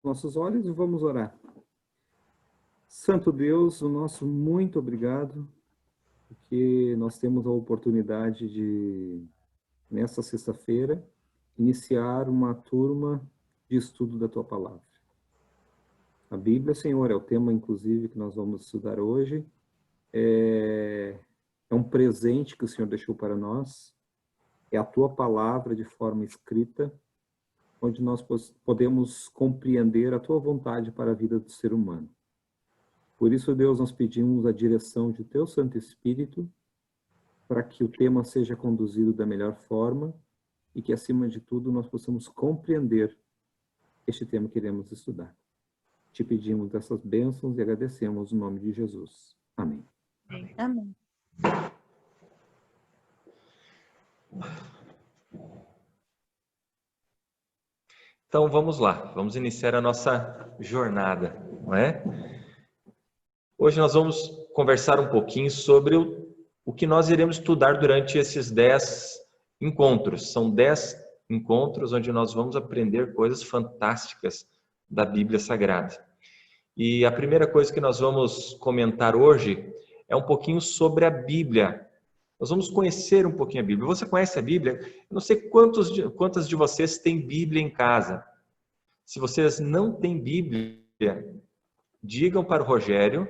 Nossos olhos e vamos orar. Santo Deus, o nosso muito obrigado, porque nós temos a oportunidade de, nessa sexta-feira, iniciar uma turma de estudo da Tua Palavra. A Bíblia, Senhor, é o tema, inclusive, que nós vamos estudar hoje. É um presente que o Senhor deixou para nós. É a Tua Palavra de forma escrita, onde nós podemos compreender a Tua vontade para a vida do ser humano. Por isso, Deus, nós pedimos a direção de Teu Santo Espírito para que o tema seja conduzido da melhor forma e que, acima de tudo, nós possamos compreender este tema que iremos estudar. Te pedimos essas bênçãos e agradecemos no nome de Jesus. Amém. Amém. Então vamos lá, vamos iniciar a nossa jornada, não é? Hoje nós vamos conversar um pouquinho sobre o que nós iremos estudar durante esses 10 encontros. São 10 encontros onde nós vamos aprender coisas fantásticas da Bíblia Sagrada. E a primeira coisa que nós vamos comentar hoje é um pouquinho sobre a Bíblia. Nós vamos conhecer um pouquinho a Bíblia. Você conhece a Bíblia? Eu não sei quantas de vocês têm Bíblia em casa. Se vocês não têm Bíblia, digam para o Rogério,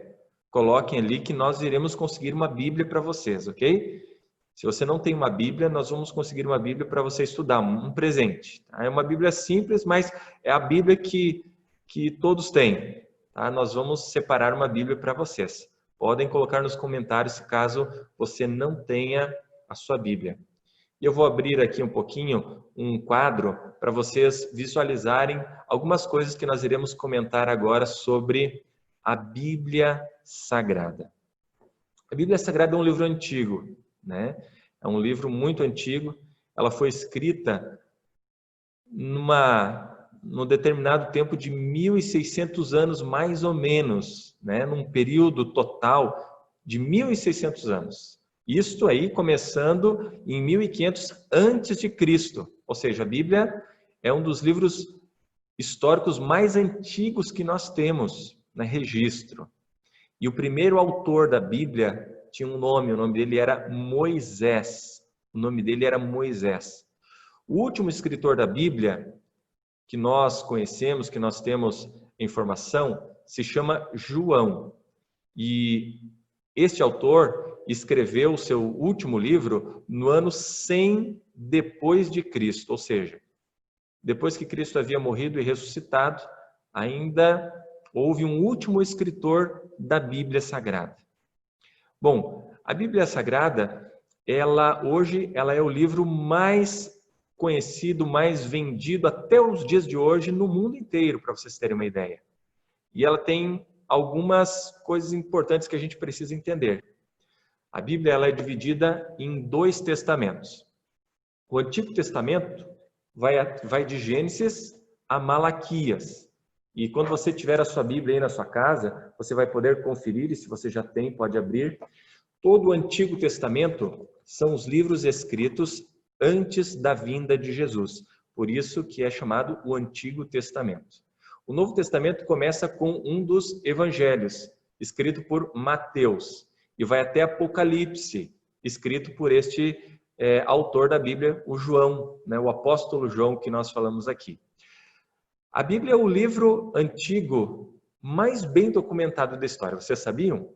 coloquem ali que nós iremos conseguir uma Bíblia para vocês, ok? Se você não tem uma Bíblia, nós vamos conseguir uma Bíblia para você estudar, um presente. Tá? É uma Bíblia simples, mas é a Bíblia que todos têm. Tá? Nós vamos separar uma Bíblia para vocês. Podem colocar nos comentários caso você não tenha a sua Bíblia. E eu vou abrir aqui um pouquinho um quadro para vocês visualizarem algumas coisas que nós iremos comentar agora sobre a Bíblia Sagrada. A Bíblia Sagrada é um livro antigo, né? É um livro muito antigo. Ela foi escrita num determinado tempo de 1.600 anos, mais ou menos, né? Num período total de 1.600 anos. Isto aí começando em 1500 antes de Cristo. Ou seja, a Bíblia é um dos livros históricos mais antigos que nós temos, né? Registro. E o primeiro autor da Bíblia tinha um nome, o nome dele era Moisés. O nome dele era Moisés. O último escritor da Bíblia que nós conhecemos, que nós temos informação, se chama João. E este autor escreveu o seu último livro no ano 100 depois de Cristo, ou seja, depois que Cristo havia morrido e ressuscitado, ainda houve um último escritor da Bíblia Sagrada. Bom, a Bíblia Sagrada, hoje ela é o livro mais conhecido, mais vendido até os dias de hoje no mundo inteiro, para vocês terem uma ideia. E ela tem algumas coisas importantes que a gente precisa entender. A Bíblia ela é dividida em 2 testamentos. O Antigo Testamento vai de Gênesis a Malaquias. E quando você tiver a sua Bíblia aí na sua casa, você vai poder conferir, e se você já tem, pode abrir. Todo o Antigo Testamento são os livros escritos antes da vinda de Jesus. Por isso que é chamado o Antigo Testamento. O Novo Testamento começa com um dos evangelhos, escrito por Mateus, e vai até Apocalipse, escrito por este autor da Bíblia, o João, né, o apóstolo João que nós falamos aqui. A Bíblia é o livro antigo mais bem documentado da história. Vocês sabiam?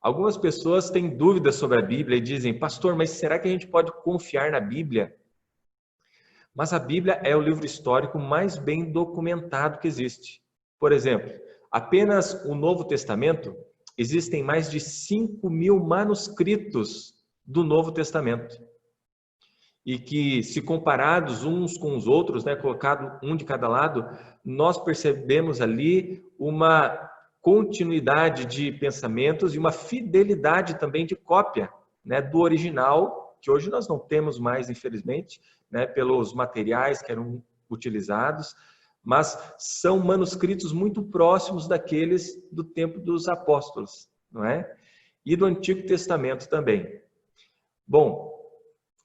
Algumas pessoas têm dúvidas sobre a Bíblia e dizem, pastor, mas será que a gente pode confiar na Bíblia? Mas a Bíblia é o livro histórico mais bem documentado que existe. Por exemplo, apenas o Novo Testamento, existem mais de 5.000 manuscritos do Novo Testamento. E que, se comparados uns com os outros, né, colocado um de cada lado, nós percebemos ali uma continuidade de pensamentos e uma fidelidade também de cópia, né, do original, que hoje nós não temos mais, infelizmente, né, pelos materiais que eram utilizados, mas são manuscritos muito próximos daqueles do tempo dos apóstolos, não é? E do Antigo Testamento também. Bom,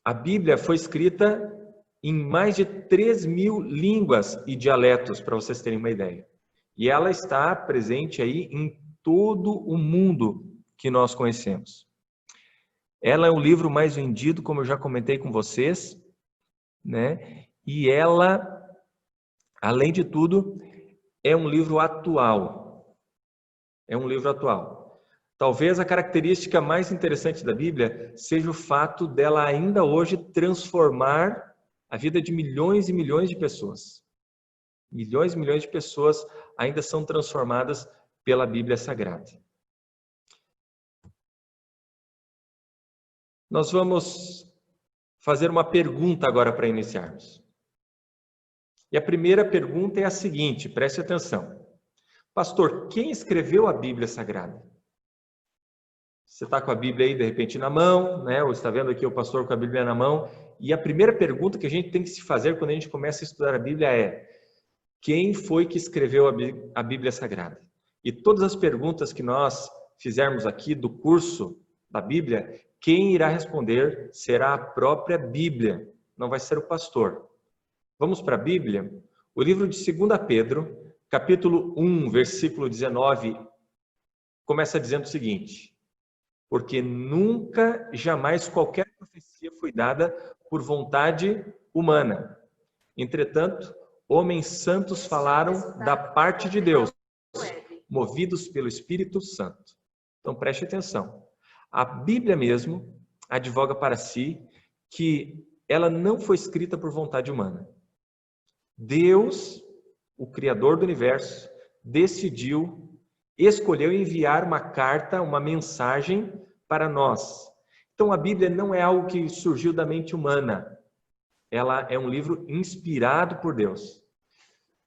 a Bíblia foi escrita em mais de 3.000 línguas e dialetos, para vocês terem uma ideia. E ela está presente aí em todo o mundo que nós conhecemos. Ela é o livro mais vendido, como eu já comentei com vocês, né? E ela, além de tudo, é um livro atual. É um livro atual. Talvez a característica mais interessante da Bíblia seja o fato dela ainda hoje transformar a vida de milhões e milhões de pessoas. Milhões e milhões de pessoas ainda são transformadas pela Bíblia Sagrada. Nós vamos fazer uma pergunta agora para iniciarmos. E a primeira pergunta é a seguinte, preste atenção. Pastor, quem escreveu a Bíblia Sagrada? Você está com a Bíblia aí, de repente, na mão, né? Ou está vendo aqui o pastor com a Bíblia na mão. E a primeira pergunta que a gente tem que se fazer quando a gente começa a estudar a Bíblia é: quem foi que escreveu a Bíblia Sagrada? E todas as perguntas que nós fizermos aqui do curso da Bíblia, quem irá responder será a própria Bíblia, não vai ser o pastor. Vamos para a Bíblia? O livro de 2 Pedro, capítulo 1, versículo 19, começa dizendo o seguinte: porque nunca, jamais qualquer profecia foi dada por vontade humana. Entretanto, homens santos falaram da parte de Deus, movidos pelo Espírito Santo. Então preste atenção. A Bíblia mesmo advoga para si que ela não foi escrita por vontade humana. Deus, o Criador do universo, decidiu, escolheu enviar uma carta, uma mensagem para nós. Então a Bíblia não é algo que surgiu da mente humana. Ela é um livro inspirado por Deus.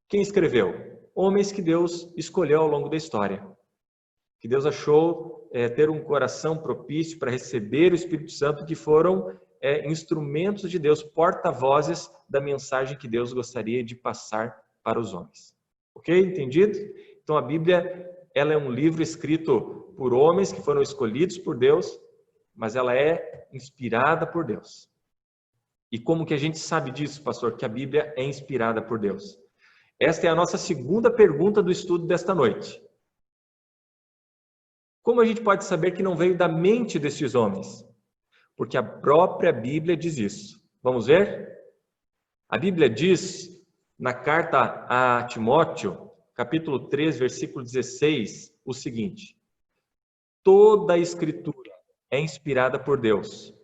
Quem escreveu? Homens que Deus escolheu ao longo da história. Que Deus achou ter um coração propício para receber o Espírito Santo, que foram instrumentos de Deus, porta-vozes da mensagem que Deus gostaria de passar para os homens. Ok? Entendido? Então a Bíblia, ela é um livro escrito por homens que foram escolhidos por Deus, mas ela é inspirada por Deus. E como que a gente sabe disso, pastor? Que a Bíblia é inspirada por Deus. Esta é a nossa segunda pergunta do estudo desta noite. Como a gente pode saber que não veio da mente destes homens? Porque a própria Bíblia diz isso. Vamos ver? A Bíblia diz, na carta a Timóteo, capítulo 3, versículo 16, o seguinte: toda a Escritura é inspirada por Deus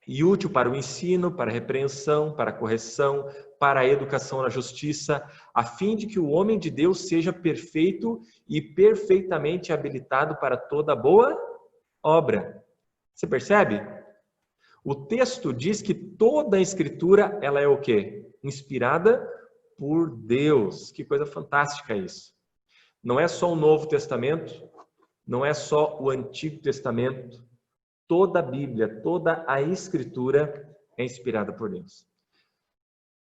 e útil para o ensino, para a repreensão, para a correção, para a educação na justiça, a fim de que o homem de Deus seja perfeito e perfeitamente habilitado para toda boa obra. Você percebe? O texto diz que toda a Escritura, ela é o quê? Inspirada por Deus. Que coisa fantástica isso. Não é só o Novo Testamento, não é só o Antigo Testamento. Toda a Bíblia, toda a Escritura é inspirada por Deus.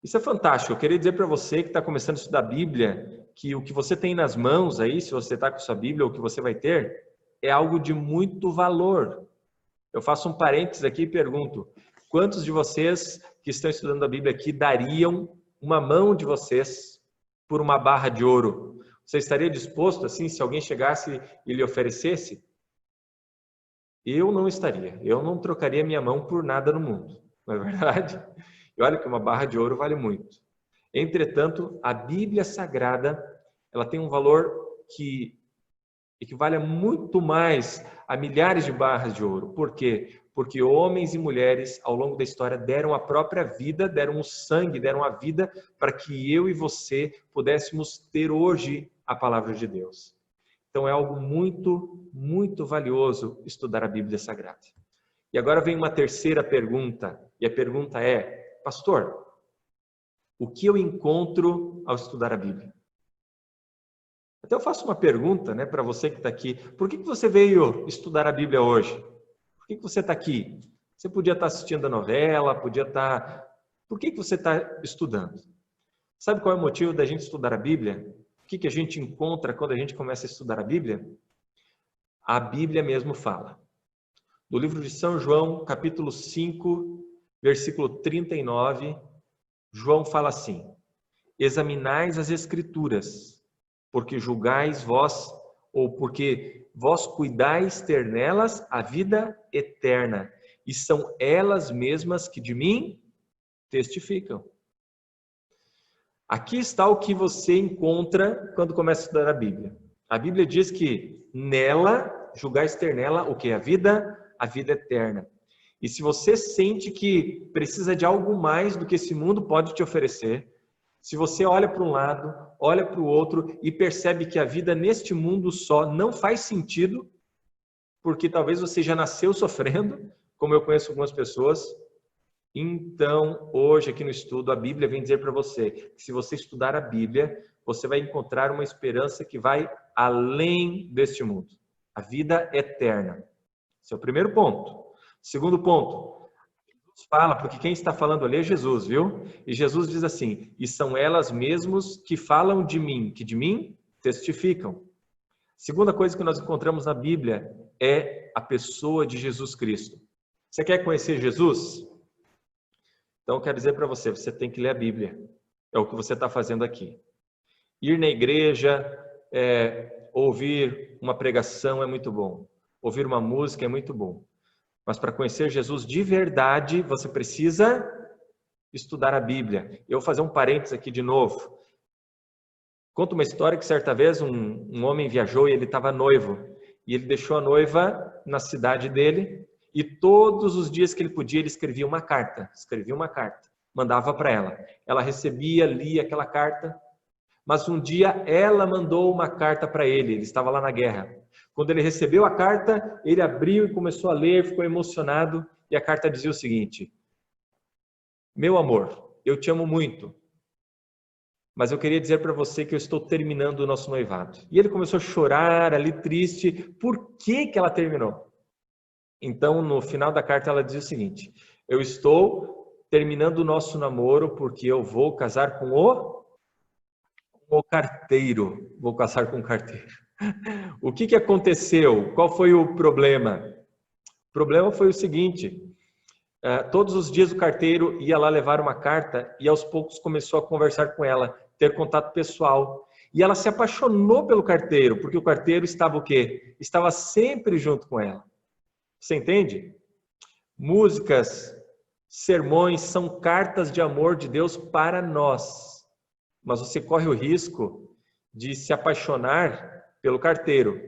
Isso é fantástico. Eu queria dizer para você que está começando a estudar a Bíblia, que o que você tem nas mãos aí, se você está com sua Bíblia, ou o que você vai ter, é algo de muito valor. Eu faço um parênteses aqui e pergunto: quantos de vocês que estão estudando a Bíblia aqui dariam uma mão de vocês por uma barra de ouro? Você estaria disposto, assim, se alguém chegasse e lhe oferecesse? Eu não estaria. Eu não trocaria minha mão por nada no mundo. Não é verdade? E olha que uma barra de ouro vale muito. Entretanto, a Bíblia Sagrada, ela tem um valor que equivale a muito mais a milhares de barras de ouro. Por quê? Porque homens e mulheres, ao longo da história, deram a própria vida, deram o sangue, deram a vida para que eu e você pudéssemos ter hoje a palavra de Deus. Então é algo muito, muito valioso estudar a Bíblia Sagrada. E agora vem uma terceira pergunta, e a pergunta é: pastor, o que eu encontro ao estudar a Bíblia? Até eu faço uma pergunta, né, para você que está aqui. Por que você veio estudar a Bíblia hoje? Por que você está aqui? Você podia estar assistindo a novela, podia estar... Por que você está estudando? Sabe qual é o motivo da gente estudar a Bíblia? O que a gente encontra quando a gente começa a estudar a Bíblia? A Bíblia mesmo fala. No livro de São João, capítulo 5, versículo 39, João fala assim: examinais as Escrituras, porque julgais vós, ou porque vós cuidais ter nelas a vida eterna, e são elas mesmas que de mim testificam. Aqui está o que você encontra quando começa a estudar a Bíblia. A Bíblia diz que nela, julgais ter nela o que? A vida eterna. E se você sente que precisa de algo mais do que esse mundo pode te oferecer, se você olha para um lado, olha para o outro e percebe que a vida neste mundo só não faz sentido, porque talvez você já nasceu sofrendo, como eu conheço algumas pessoas, então hoje aqui no estudo a Bíblia vem dizer para você que se você estudar a Bíblia, você vai encontrar uma esperança que vai além deste mundo, a vida eterna. Esse é o primeiro ponto. Segundo ponto, Jesus fala, porque quem está falando ali é Jesus, viu? E Jesus diz assim: e são elas mesmas que falam de mim, que de mim testificam. Segunda coisa que nós encontramos na Bíblia é a pessoa de Jesus Cristo. Você quer conhecer Jesus? Então eu quero dizer para você, você tem que ler a Bíblia. É o que você está fazendo aqui. Ir na igreja, ouvir uma pregação é muito bom. Ouvir uma música é muito bom. Mas para conhecer Jesus de verdade, você precisa estudar a Bíblia. Eu vou fazer um parênteses aqui de novo. Conta uma história que certa vez um homem viajou e ele estava noivo. E ele deixou a noiva na cidade dele e todos os dias que ele podia, ele escrevia uma carta. Mandava para ela. Ela recebia, lia aquela carta. Mas um dia ela mandou uma carta para ele. Ele estava lá na guerra. Quando ele recebeu a carta, ele abriu e começou a ler, ficou emocionado. E a carta dizia o seguinte: meu amor, eu te amo muito, mas eu queria dizer para você que eu estou terminando o nosso noivado. E ele começou a chorar ali, triste. Por que ela terminou? Então, no final da carta, ela diz o seguinte: eu estou terminando o nosso namoro porque eu vou casar com o carteiro. Vou casar com o carteiro. O que aconteceu? Qual foi o problema? O problema foi o seguinte: todos os dias o carteiro ia lá levar uma carta e aos poucos começou a conversar com ela, ter contato pessoal. E ela se apaixonou pelo carteiro, porque o carteiro estava o quê? Estava sempre junto com ela. Você entende? Músicas, sermões são cartas de amor de Deus para nós. Mas você corre o risco de se apaixonar pelo carteiro.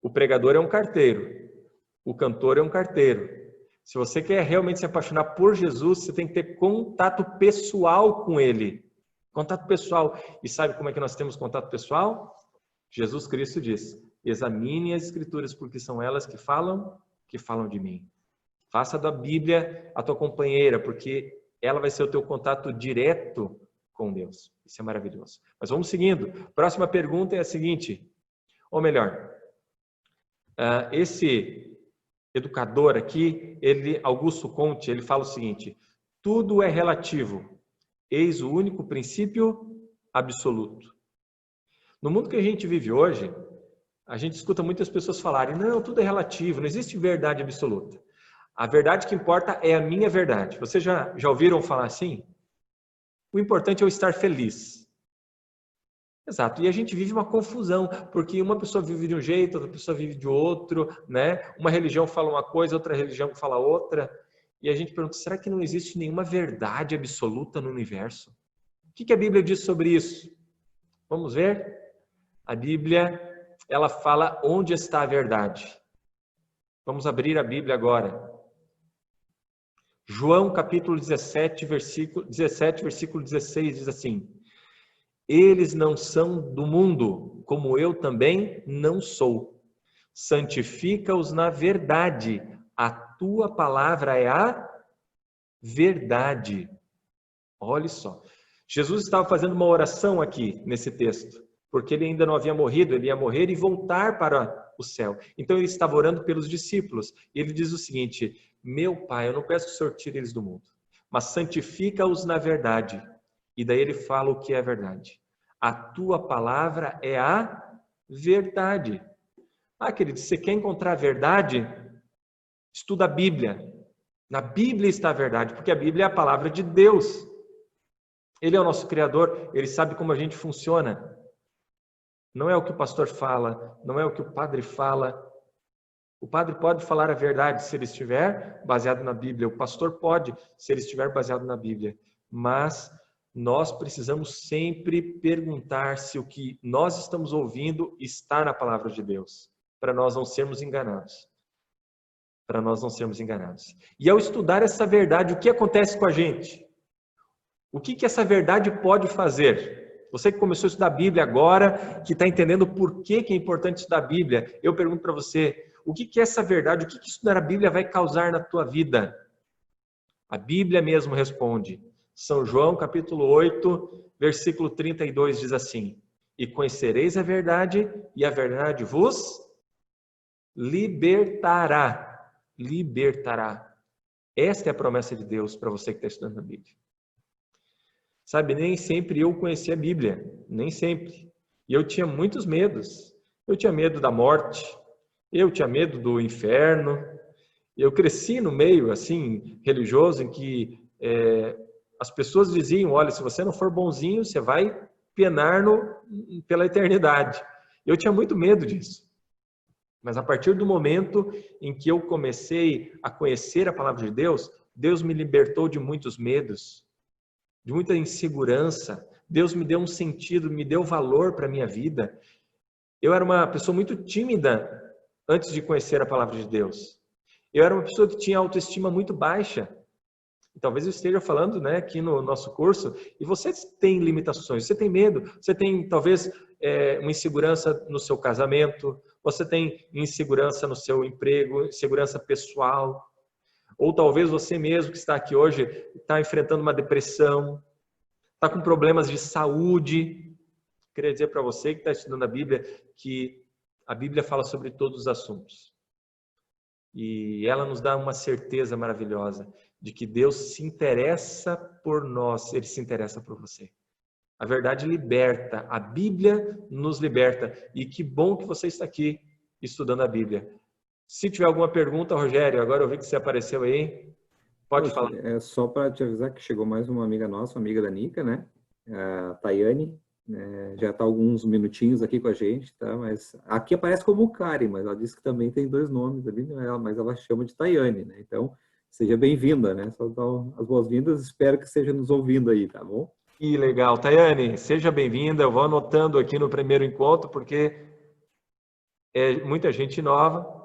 O pregador é um carteiro. O cantor é um carteiro. Se você quer realmente se apaixonar por Jesus, você tem que ter contato pessoal com Ele. Contato pessoal. E sabe como é que nós temos contato pessoal? Jesus Cristo diz: examine as Escrituras, porque são elas que falam de mim. Faça da Bíblia a tua companheira, porque ela vai ser o teu contato direto com Deus. Isso é maravilhoso. Mas vamos seguindo. Próxima pergunta é a seguinte, ou melhor, esse educador aqui, Augusto Comte, ele fala o seguinte: tudo é relativo, eis o único princípio absoluto. No mundo que a gente vive hoje, a gente escuta muitas pessoas falarem: não, tudo é relativo, não existe verdade absoluta. A verdade que importa é a minha verdade. Vocês já ouviram falar assim? O importante é eu estar feliz. Exato. E a gente vive uma confusão, porque uma pessoa vive de um jeito, outra pessoa vive de outro, né? Uma religião fala uma coisa, outra religião fala outra. E a gente pergunta: será que não existe nenhuma verdade absoluta no universo? O que a Bíblia diz sobre isso? Vamos ver? A Bíblia, ela fala onde está a verdade. Vamos abrir a Bíblia agora. João capítulo 17, versículo 16 diz assim: eles não são do mundo, como eu também não sou. Santifica-os na verdade. A tua palavra é a verdade. Olha só. Jesus estava fazendo uma oração aqui nesse texto, porque ele ainda não havia morrido, ele ia morrer e voltar para o céu. Então ele estava orando pelos discípulos. E ele diz o seguinte: meu Pai, eu não peço que o Senhor tire eles do mundo, mas santifica-os na verdade. E daí ele fala o que é a verdade. A tua palavra é a verdade. Querido, você quer encontrar a verdade? Estuda a Bíblia. Na Bíblia está a verdade, porque a Bíblia é a palavra de Deus. Ele é o nosso Criador, Ele sabe como a gente funciona. Não é o que o pastor fala, não é o que o padre fala. O padre pode falar a verdade se ele estiver baseado na Bíblia. O pastor pode, se ele estiver baseado na Bíblia. Mas nós precisamos sempre perguntar se o que nós estamos ouvindo está na palavra de Deus, para nós não sermos enganados. Para nós não sermos enganados. E ao estudar essa verdade, o que acontece com a gente? O que essa verdade pode fazer? Você que começou a estudar a Bíblia agora, que está entendendo por que é importante estudar a Bíblia, eu pergunto para você, o que é essa verdade? O que estudar a Bíblia vai causar na tua vida? A Bíblia mesmo responde. São João, capítulo 8, versículo 32, diz assim: E conhecereis a verdade, e a verdade vos libertará. Libertará. Esta é a promessa de Deus para você que está estudando a Bíblia. Sabe, nem sempre eu conhecia a Bíblia, nem sempre. E eu tinha muitos medos. Eu tinha medo da morte, eu tinha medo do inferno. Eu cresci no meio, assim, religioso, em que as pessoas diziam, olha, se você não for bonzinho, você vai penar pela eternidade. Eu tinha muito medo disso. Mas a partir do momento em que eu comecei a conhecer a palavra de Deus, Deus me libertou de muitos medos, de muita insegurança. Deus me deu um sentido, me deu valor para a minha vida. Eu era uma pessoa muito tímida antes de conhecer a palavra de Deus. Eu era uma pessoa que tinha autoestima muito baixa. E talvez eu esteja falando, né, aqui no nosso curso, e você tem limitações, você tem medo, você tem talvez uma insegurança no seu casamento, você tem insegurança no seu emprego, insegurança pessoal. Ou talvez você mesmo que está aqui hoje está enfrentando uma depressão, está com problemas de saúde. Queria dizer para você que está estudando a Bíblia que a Bíblia fala sobre todos os assuntos. E ela nos dá uma certeza maravilhosa de que Deus se interessa por nós, Ele se interessa por você. A verdade liberta, a Bíblia nos liberta. E que bom que você está aqui estudando a Bíblia. Se tiver alguma pergunta, Rogério, agora eu vi que você apareceu aí, pode falar. É só para te avisar que chegou mais uma amiga nossa, uma amiga da Nica, né? A Tayane, né? Já está alguns minutinhos aqui com a gente, tá? Mas aqui aparece como Karen, mas ela disse que também tem 2 nomes ali, mas ela chama de Tayane, né? Então, seja bem-vinda, né? Só dar as boas-vindas, espero que esteja nos ouvindo aí, tá bom? Que legal. Tayane, seja bem-vinda. Eu vou anotando aqui no primeiro encontro, porque é muita gente nova.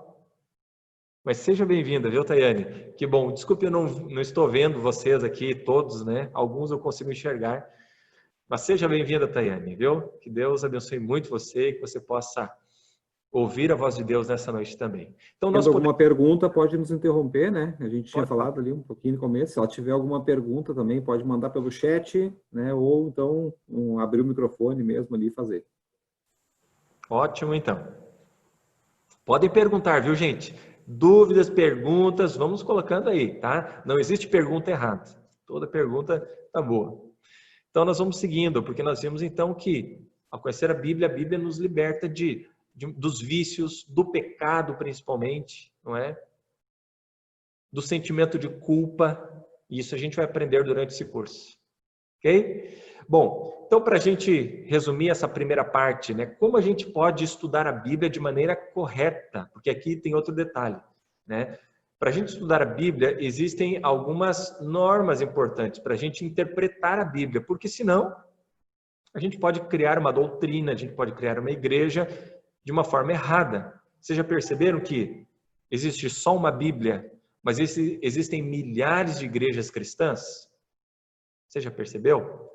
Mas seja bem-vinda, viu, Tayane? Que bom. Desculpe, eu não estou vendo vocês aqui, todos, né? Alguns eu consigo enxergar. Mas seja bem-vinda, Tayane, viu? Que Deus abençoe muito você e que você possa ouvir a voz de Deus nessa noite também. Então, Tendo alguma pergunta, pode nos interromper, né? A gente tinha falado ali um pouquinho no começo. Se ela tiver alguma pergunta também, pode mandar pelo chat, né? Ou então abrir o microfone mesmo ali e fazer. Ótimo, então. Podem perguntar, viu, gente? Dúvidas, perguntas, vamos colocando aí, tá? Não existe pergunta errada. Toda pergunta tá boa. Então, nós vamos seguindo, porque nós vimos, então, que ao conhecer a Bíblia nos liberta dos vícios, do pecado, principalmente, não é? Do sentimento de culpa. E isso a gente vai aprender durante esse curso. Ok? Bom, então, para a gente resumir essa primeira parte, né? Como a gente pode estudar a Bíblia de maneira correta? Porque aqui tem outro detalhe, né? Para a gente estudar a Bíblia, existem algumas normas importantes para a gente interpretar a Bíblia, porque senão a gente pode criar uma doutrina, a gente pode criar uma igreja de uma forma errada. Vocês já perceberam que existe só uma Bíblia, mas existem milhares de igrejas cristãs? Você já percebeu?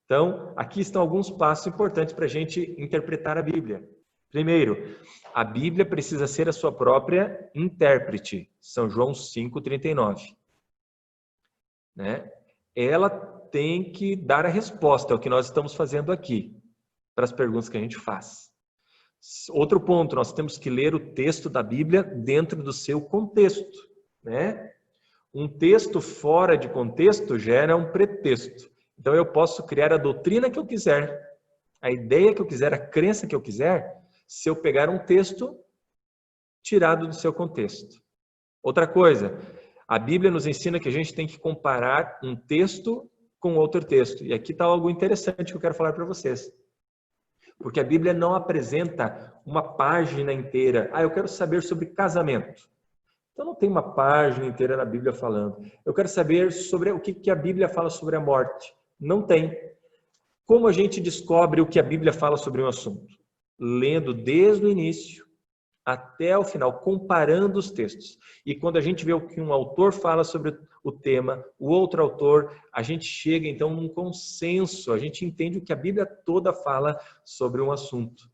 Então, aqui estão alguns passos importantes para a gente interpretar a Bíblia. Primeiro, a Bíblia precisa ser a sua própria intérprete. São João 5,39. Né? Ela tem que dar a resposta, é o que nós estamos fazendo aqui, para as perguntas que a gente faz. Outro ponto, nós temos que ler o texto da Bíblia dentro do seu contexto. Né? Um texto fora de contexto gera um pretexto. Então eu posso criar a doutrina que eu quiser, a ideia que eu quiser, a crença que eu quiser, se eu pegar um texto tirado do seu contexto. Outra coisa, a Bíblia nos ensina que a gente tem que comparar um texto com outro texto. E aqui está algo interessante que eu quero falar para vocês. Porque a Bíblia não apresenta uma página inteira. Eu quero saber sobre casamento. Então não tem uma página inteira na Bíblia falando. Eu quero saber sobre o que a Bíblia fala sobre a morte. Não tem. Como a gente descobre o que a Bíblia fala sobre um assunto? Lendo desde o início até o final, comparando os textos. E quando a gente vê o que um autor fala sobre o tema, o outro autor, a gente chega então num consenso, a gente entende o que a Bíblia toda fala sobre um assunto.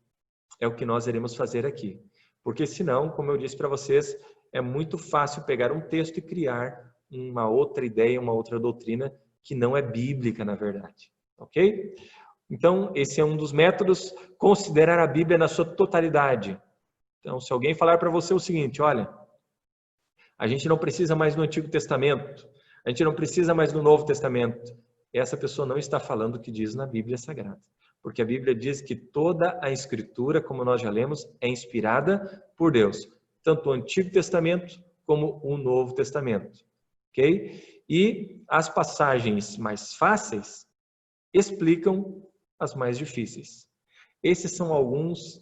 É o que nós iremos fazer aqui. Porque senão, como eu disse para vocês, é muito fácil pegar um texto e criar uma outra ideia, uma outra doutrina que não é bíblica, na verdade. Ok? Então, esse é um dos métodos, considerar a Bíblia na sua totalidade. Então, se alguém falar para você o seguinte, olha, a gente não precisa mais do Antigo Testamento, a gente não precisa mais do Novo Testamento, essa pessoa não está falando o que diz na Bíblia Sagrada. Porque a Bíblia diz que toda a Escritura, como nós já lemos, é inspirada por Deus. Tanto o Antigo Testamento como o Novo Testamento. Ok? E as passagens mais fáceis explicam as mais difíceis. Esses são algumas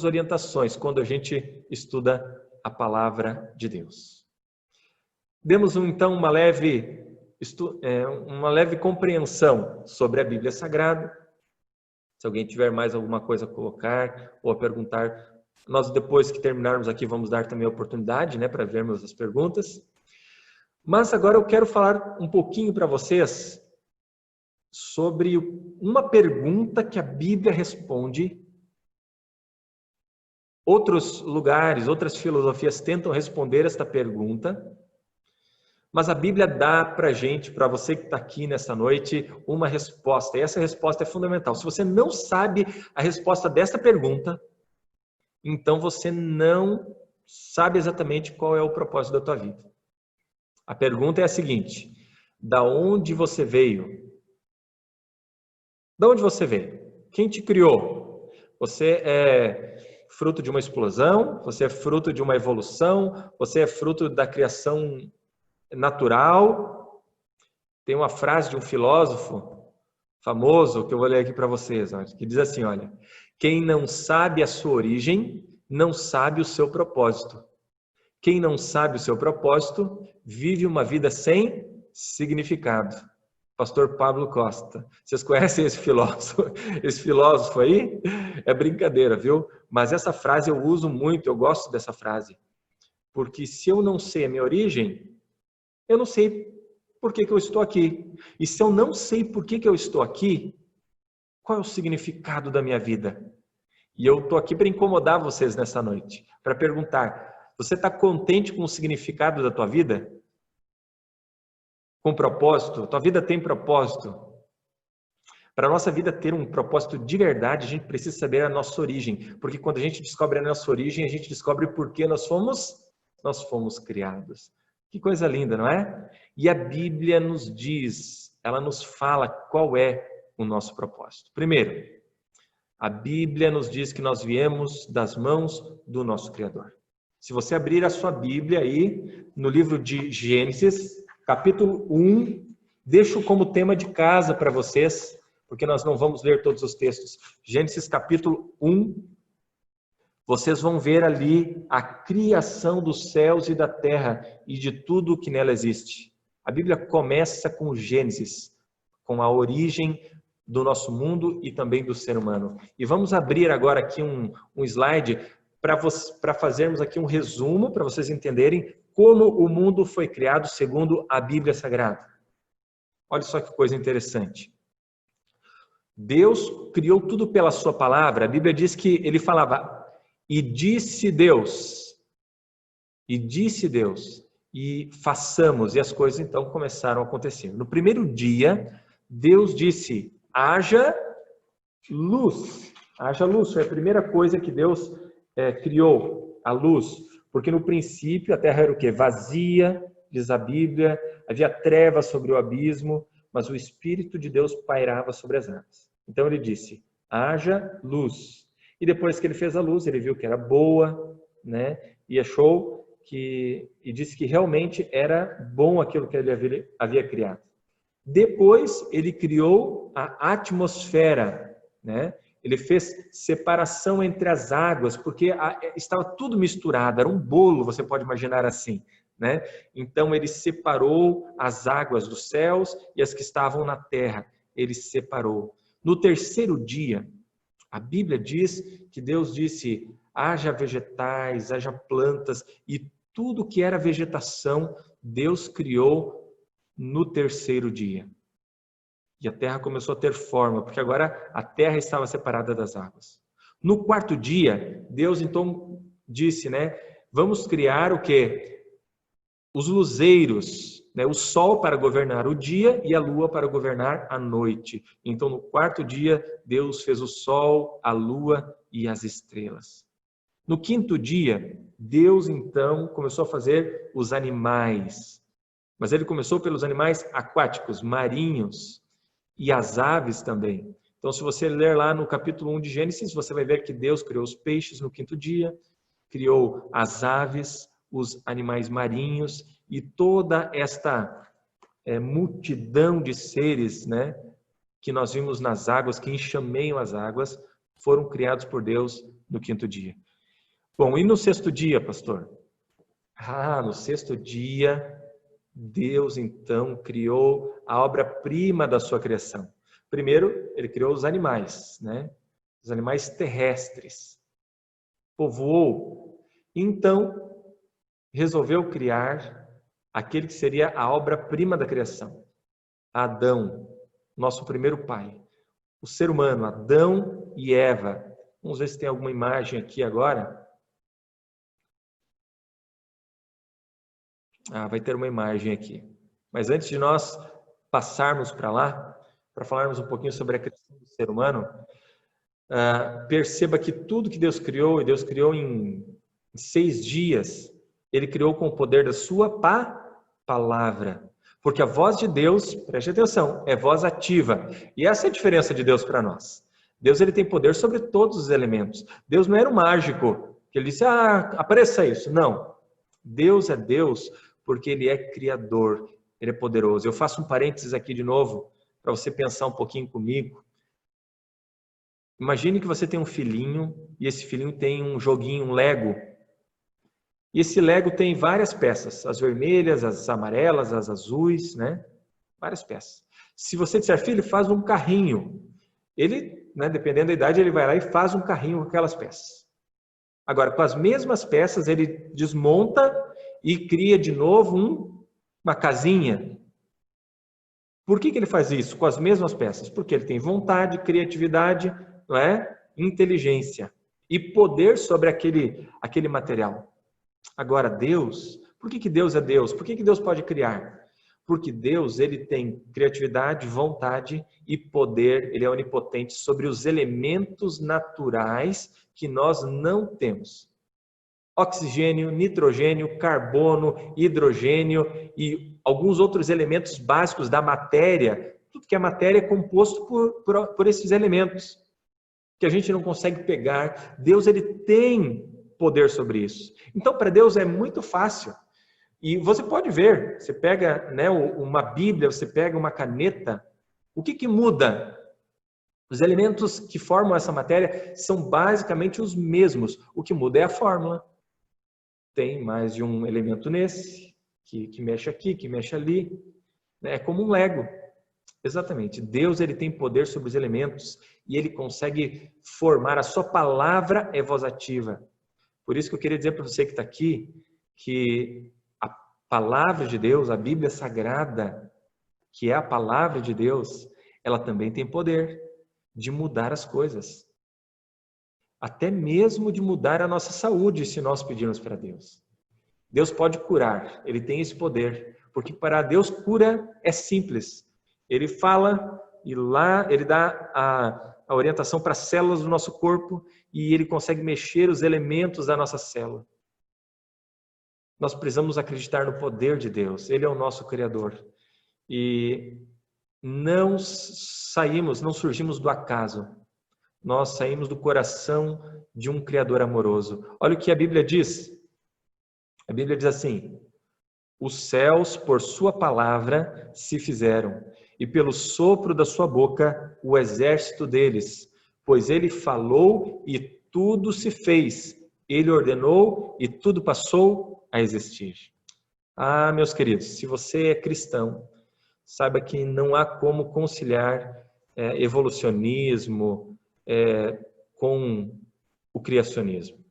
orientações quando a gente estuda a palavra de Deus. Demos então uma leve compreensão sobre a Bíblia Sagrada. Se alguém tiver mais alguma coisa a colocar ou a perguntar, nós depois que terminarmos aqui vamos dar também a oportunidade, para vermos as perguntas. Mas agora eu quero falar um pouquinho para vocês sobre uma pergunta que a Bíblia responde. Outros lugares, outras filosofias tentam responder esta pergunta, mas a Bíblia dá para a gente, para você que está aqui nessa noite, uma resposta. E essa resposta é fundamental. Se você não sabe a resposta dessa pergunta, então você não sabe exatamente qual é o propósito da tua vida. A pergunta é a seguinte: da onde você veio? Da onde você veio? Quem te criou? Você é fruto de uma explosão? Você é fruto de uma evolução? Você é fruto da criação natural? Tem uma frase de um filósofo famoso que eu vou ler aqui para vocês, que diz assim, olha: quem não sabe a sua origem, não sabe o seu propósito. Quem não sabe o seu propósito, vive uma vida sem significado. Pastor Pablo Costa. Vocês conhecem esse filósofo? Esse filósofo aí? É brincadeira, viu? Mas essa frase eu uso muito, eu gosto dessa frase. Porque se eu não sei a minha origem, eu não sei por que eu estou aqui. E se eu não sei por que eu estou aqui, qual é o significado da minha vida? E eu estou aqui para incomodar vocês nessa noite, para perguntar: você está contente com o significado da tua vida? Com propósito? Tua vida tem propósito? Para a nossa vida ter um propósito de verdade, a gente precisa saber a nossa origem. Porque quando a gente descobre a nossa origem, a gente descobre por que nós fomos criados. Que coisa linda, não é? E a Bíblia nos diz, ela nos fala qual é o nosso propósito. Primeiro, a Bíblia nos diz que nós viemos das mãos do nosso Criador. Se você abrir a sua Bíblia aí, no livro de Gênesis, capítulo 1, deixo como tema de casa para vocês, porque nós não vamos ler todos os textos. Gênesis capítulo 1, vocês vão ver ali a criação dos céus e da terra e de tudo o que nela existe. A Bíblia começa com Gênesis, com a origem do nosso mundo e também do ser humano. E vamos abrir agora aqui um slide para fazermos aqui um resumo, para vocês entenderem como o mundo foi criado segundo a Bíblia Sagrada. Olha só que coisa interessante. Deus criou tudo pela sua palavra. A Bíblia diz que ele falava: e disse Deus, e façamos. E as coisas então começaram a acontecer. No primeiro dia, Deus disse: haja luz. Haja luz, foi a primeira coisa que Deus criou, a luz. Porque no princípio a terra era o quê? Vazia, diz a Bíblia, havia trevas sobre o abismo, mas o Espírito de Deus pairava sobre as águas. Então ele disse: haja luz. E depois que ele fez a luz, ele viu que era boa, e achou e disse que realmente era bom aquilo que ele havia criado. Depois, ele criou a atmosfera, né? Ele fez separação entre as águas, porque estava tudo misturado, era um bolo, você pode imaginar assim, né? Então, ele separou as águas dos céus e as que estavam na terra, ele separou. No terceiro dia, a Bíblia diz que Deus disse, haja vegetais, haja plantas, e tudo que era vegetação, Deus criou no terceiro dia. E a terra começou a ter forma, porque agora a terra estava separada das águas. No quarto dia, Deus então disse, né? Vamos criar o quê? Os luzeiros, né? O sol para governar o dia e a lua para governar a noite. Então, no quarto dia, Deus fez o sol, a lua e as estrelas. No quinto dia, Deus então começou a fazer os animais. Mas ele começou pelos animais aquáticos, marinhos, e as aves também. Então, se você ler lá no capítulo 1 de Gênesis, você vai ver que Deus criou os peixes no quinto dia, criou as aves, os animais marinhos e toda esta multidão de seres, né, que nós vimos nas águas, que enxameiam as águas, foram criados por Deus no quinto dia. Bom, e no sexto dia, pastor? No sexto dia, Deus então criou a obra-prima da sua criação. Primeiro, ele criou os animais, né? Os animais terrestres. Povoou. Então, resolveu criar aquele que seria a obra-prima da criação. Adão, nosso primeiro pai. O ser humano, Adão e Eva. Vamos ver se tem alguma imagem aqui agora. Vai ter uma imagem aqui. Mas antes de nós passarmos para lá, para falarmos um pouquinho sobre a criação do ser humano, perceba que tudo que Deus criou, e Deus criou em 6 dias, Ele criou com o poder da sua palavra. Porque a voz de Deus, preste atenção, é voz ativa. E essa é a diferença de Deus para nós. Deus ele tem poder sobre todos os elementos. Deus não era um mágico, que ele disse, apareça isso. Não. Deus é Deus porque Ele é criador, Ele é poderoso. Eu faço um parênteses aqui de novo, para você pensar um pouquinho comigo. Imagine que você tem um filhinho, e esse filhinho tem um joguinho, um Lego. E esse Lego tem várias peças, as vermelhas, as amarelas, as azuis, né? Várias peças. Se você disser, filho, faz um carrinho. Ele, né, dependendo da idade, ele vai lá e faz um carrinho com aquelas peças. Agora, com as mesmas peças, ele desmonta e cria de novo uma casinha. Por que ele faz isso com as mesmas peças? Porque ele tem vontade, criatividade, não é? Inteligência e poder sobre aquele material. Agora, Deus, por que Deus é Deus? Por que Deus pode criar? Porque Deus ele tem criatividade, vontade e poder, ele é onipotente sobre os elementos naturais que nós não temos. Oxigênio, nitrogênio, carbono, hidrogênio e alguns outros elementos básicos da matéria. Tudo que é matéria é composto por esses elementos que a gente não consegue pegar. Deus ele tem poder sobre isso. Então, para Deus é muito fácil. E você pode ver, você pega, né, uma Bíblia, você pega uma caneta, o que muda? Os elementos que formam essa matéria são basicamente os mesmos. O que muda é a fórmula. Tem mais de um elemento nesse, que mexe aqui, que mexe ali. É como um Lego. Exatamente. Deus ele tem poder sobre os elementos e ele consegue formar. A sua palavra é voz ativa. Por isso que eu queria dizer para você que está aqui, que a palavra de Deus, a Bíblia Sagrada, que é a palavra de Deus, ela também tem poder de mudar as coisas. Até mesmo de mudar a nossa saúde, se nós pedirmos para Deus. Deus pode curar, Ele tem esse poder, porque para Deus cura é simples. Ele fala e lá Ele dá a orientação para as células do nosso corpo e Ele consegue mexer os elementos da nossa célula. Nós precisamos acreditar no poder de Deus, Ele é o nosso Criador. E não surgimos do acaso. Nós saímos do coração de um Criador amoroso. Olha o que a Bíblia diz. A Bíblia diz assim, os céus por sua palavra se fizeram, e pelo sopro da sua boca o exército deles. Pois ele falou e tudo se fez. Ele ordenou e tudo passou a existir. Ah, meus queridos, se você é cristão, saiba que não há como conciliar evolucionismo com o criacionismo.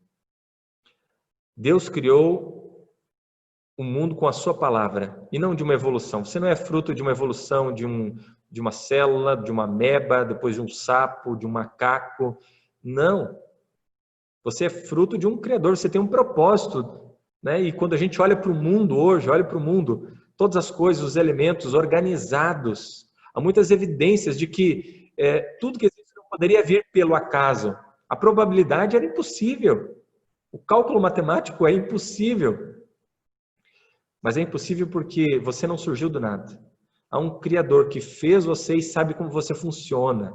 Deus criou o mundo com a sua palavra e não de uma evolução. Você não é fruto de uma evolução de uma célula, de uma ameba, depois de um sapo, de um macaco. Não. Você é fruto de um criador, você tem um propósito, né? E quando a gente olha para o mundo hoje, olha para o mundo, todas as coisas, os elementos organizados, há muitas evidências de que tudo que existe não poderia vir pelo acaso. A probabilidade era impossível. O cálculo matemático é impossível. Mas é impossível porque você não surgiu do nada. Há um Criador que fez você e sabe como você funciona.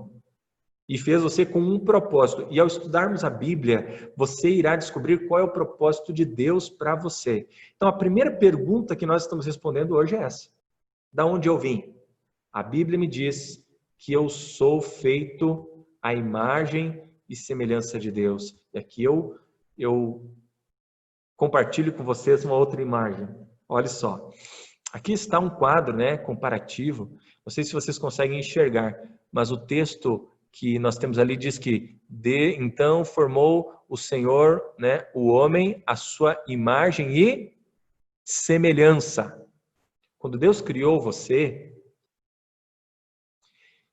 E fez você com um propósito. E ao estudarmos a Bíblia, você irá descobrir qual é o propósito de Deus para você. Então, a primeira pergunta que nós estamos respondendo hoje é essa. Da onde eu vim? A Bíblia me diz que eu sou feito à imagem e semelhança de Deus. E aqui eu compartilho com vocês uma outra imagem. Olha só. Aqui está um quadro, né, comparativo. Não sei se vocês conseguem enxergar, mas o texto que nós temos ali diz que então formou o Senhor, né, o homem, a sua imagem e semelhança. Quando Deus criou você,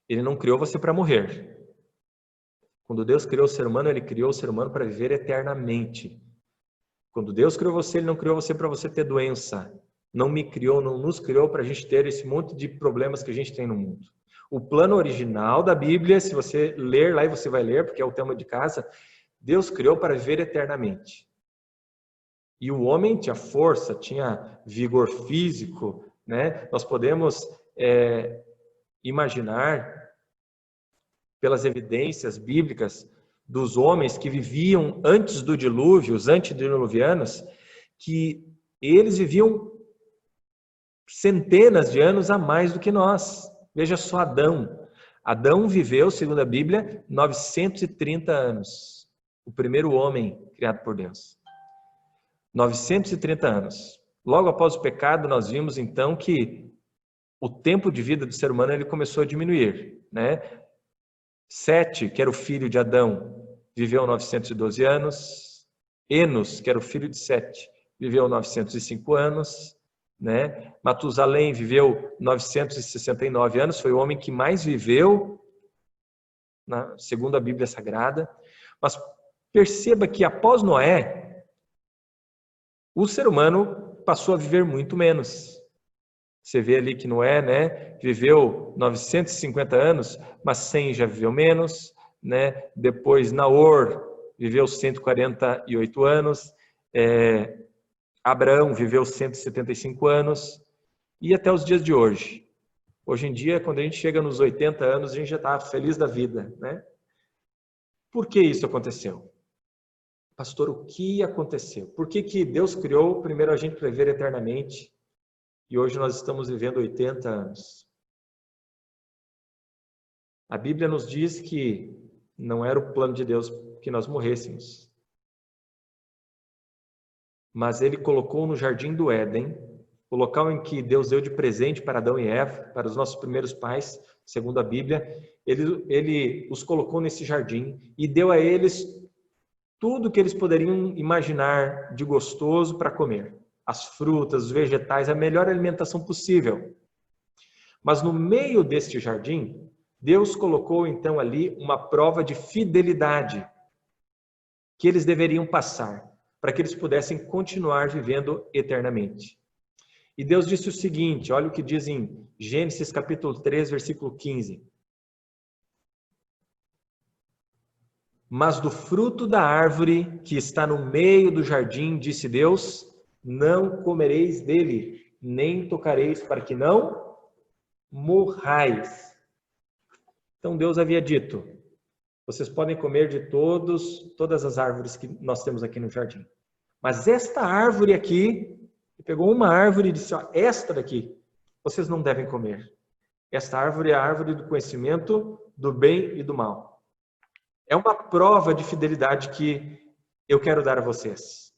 Ele não criou você para morrer. Quando Deus criou o ser humano, Ele criou o ser humano para viver eternamente. Quando Deus criou você, Ele não criou você para você ter doença. Não me criou, não nos criou para a gente ter esse monte de problemas que a gente tem no mundo. O plano original da Bíblia, se você ler lá e você vai ler, porque é o tema de casa, Deus criou para viver eternamente. E o homem tinha força, tinha vigor físico, né? Nós podemos imaginar, pelas evidências bíblicas, dos homens que viviam antes do dilúvio, os antediluvianos, que eles viviam centenas de anos a mais do que nós. Veja só Adão. Adão viveu, segundo a Bíblia, 930 anos. O primeiro homem criado por Deus. 930 anos. Logo após o pecado, nós vimos então que o tempo de vida do ser humano ele começou a diminuir, né? Sete, que era o filho de Adão, viveu 912 anos. Enos, que era o filho de Sete, viveu 905 anos. Né? Matusalém viveu 969 anos, foi o homem que mais viveu, segundo a Bíblia Sagrada. Mas perceba que após Noé, o ser humano passou a viver muito menos. Você vê ali que Noé, né, viveu 950 anos, mas 100 já viveu menos. Né? Depois Naor viveu 148 anos. Abraão viveu 175 anos e até os dias de hoje. Hoje em dia, quando a gente chega nos 80 anos, a gente já está feliz da vida, né? Por que isso aconteceu? Pastor, o que aconteceu? Por que Deus criou primeiro a gente para viver eternamente e hoje nós estamos vivendo 80 anos? A Bíblia nos diz que não era o plano de Deus que nós morrêssemos. Mas Ele colocou no jardim do Éden, o local em que Deus deu de presente para Adão e Eva, para os nossos primeiros pais, segundo a Bíblia, Ele os colocou nesse jardim e deu a eles tudo que eles poderiam imaginar de gostoso para comer. As frutas, os vegetais, a melhor alimentação possível. Mas no meio deste jardim, Deus colocou então ali uma prova de fidelidade que eles deveriam passar, para que eles pudessem continuar vivendo eternamente. E Deus disse o seguinte, olha o que diz em Gênesis capítulo 3, versículo 15. Mas do fruto da árvore que está no meio do jardim, disse Deus, não comereis dele, nem tocareis, para que não morrais. Então Deus havia dito, vocês podem comer de todas as árvores que nós temos aqui no jardim. Mas esta árvore aqui, ele pegou uma árvore e disse, ó, esta daqui, vocês não devem comer. Esta árvore é a árvore do conhecimento do bem e do mal. É uma prova de fidelidade que eu quero dar a vocês.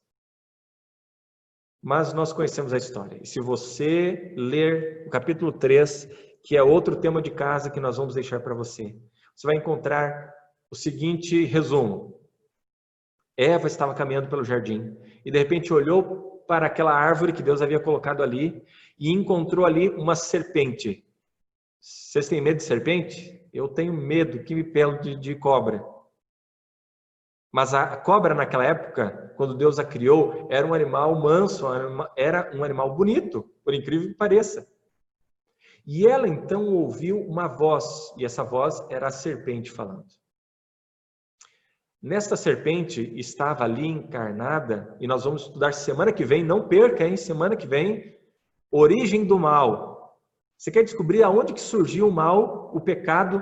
Mas nós conhecemos a história. E se você ler o capítulo 3, que é outro tema de casa que nós vamos deixar para você, você vai encontrar o seguinte resumo. Eva estava caminhando pelo jardim e de repente olhou para aquela árvore que Deus havia colocado ali e encontrou ali uma serpente. Vocês têm medo de serpente? Eu tenho medo, que me pelo de cobra. Mas a cobra naquela época, quando Deus a criou, era um animal manso, era um animal bonito, por incrível que pareça. E ela então ouviu uma voz, e essa voz era a serpente falando. Nesta serpente estava ali encarnada, e nós vamos estudar semana que vem, não perca, hein? Semana que vem, origem do mal. Você quer descobrir aonde que surgiu o mal, o pecado,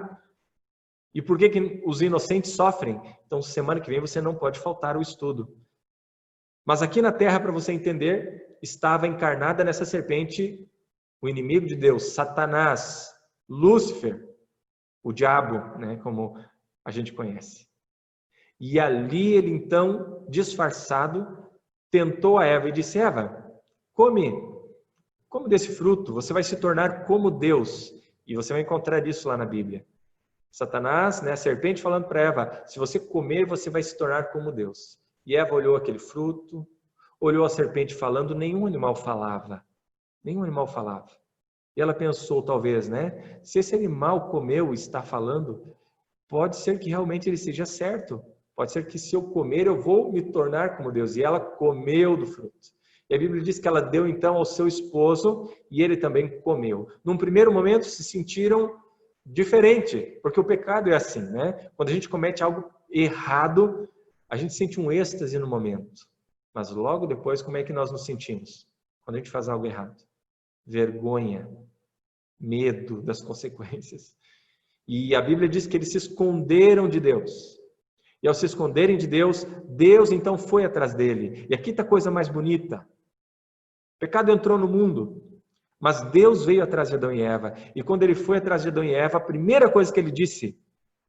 e por que os inocentes sofrem? Então, semana que vem você não pode faltar o estudo. Mas aqui na Terra, para você entender, estava encarnada nessa serpente o inimigo de Deus, Satanás, Lúcifer, o diabo, né, como a gente conhece. E ali ele então, disfarçado, tentou a Eva e disse: Eva, come desse fruto, você vai se tornar como Deus. E você vai encontrar isso lá na Bíblia. Satanás, né, a serpente falando para Eva, se você comer, você vai se tornar como Deus. E Eva olhou aquele fruto, olhou a serpente falando, nenhum animal falava. Nenhum animal falava. E ela pensou, talvez, né, se esse animal comeu e está falando, pode ser que realmente ele seja certo. Pode ser que se eu comer, eu vou me tornar como Deus. E ela comeu do fruto. E a Bíblia diz que ela deu então ao seu esposo e ele também comeu. Num primeiro momento se sentiram diferente, porque o pecado é assim, né? Quando a gente comete algo errado, a gente sente um êxtase no momento. Mas logo depois, como é que nós nos sentimos? Quando a gente faz algo errado. Vergonha, medo das consequências. E a Bíblia diz que eles se esconderam de Deus. E ao se esconderem de Deus, Deus então foi atrás dele. E aqui está a coisa mais bonita. O pecado entrou no mundo, mas Deus veio atrás de Adão e Eva. E quando ele foi atrás de Adão e Eva, a primeira coisa que ele disse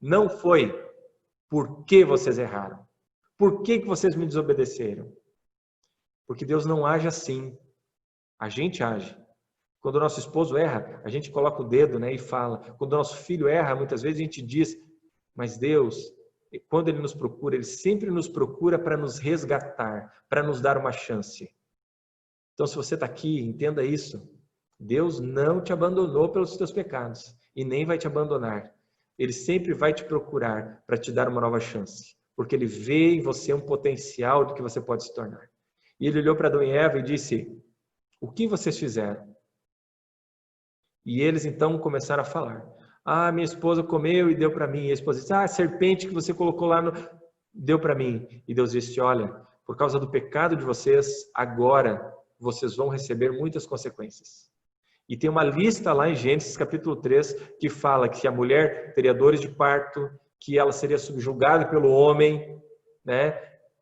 não foi: por que vocês erraram? Por que vocês me desobedeceram? Porque Deus não age assim. A gente age. Quando o nosso esposo erra, a gente coloca o dedo, né, e fala. Quando o nosso filho erra, muitas vezes a gente diz: mas Deus, quando ele nos procura, ele sempre nos procura para nos resgatar, para nos dar uma chance. Então, se você está aqui, entenda isso. Deus não te abandonou pelos teus pecados e nem vai te abandonar. Ele sempre vai te procurar para te dar uma nova chance, porque ele vê em você um potencial do que você pode se tornar. E ele olhou para Adão e Eva e disse: o que vocês fizeram? E eles então começaram a falar: ah, minha esposa comeu e deu para mim. E a esposa disse: ah, a serpente que você colocou lá deu para mim. E Deus disse: olha, por causa do pecado de vocês, agora vocês vão receber muitas consequências. E tem uma lista lá em Gênesis capítulo 3 que fala que a mulher teria dores de parto, que ela seria subjugada pelo homem, né?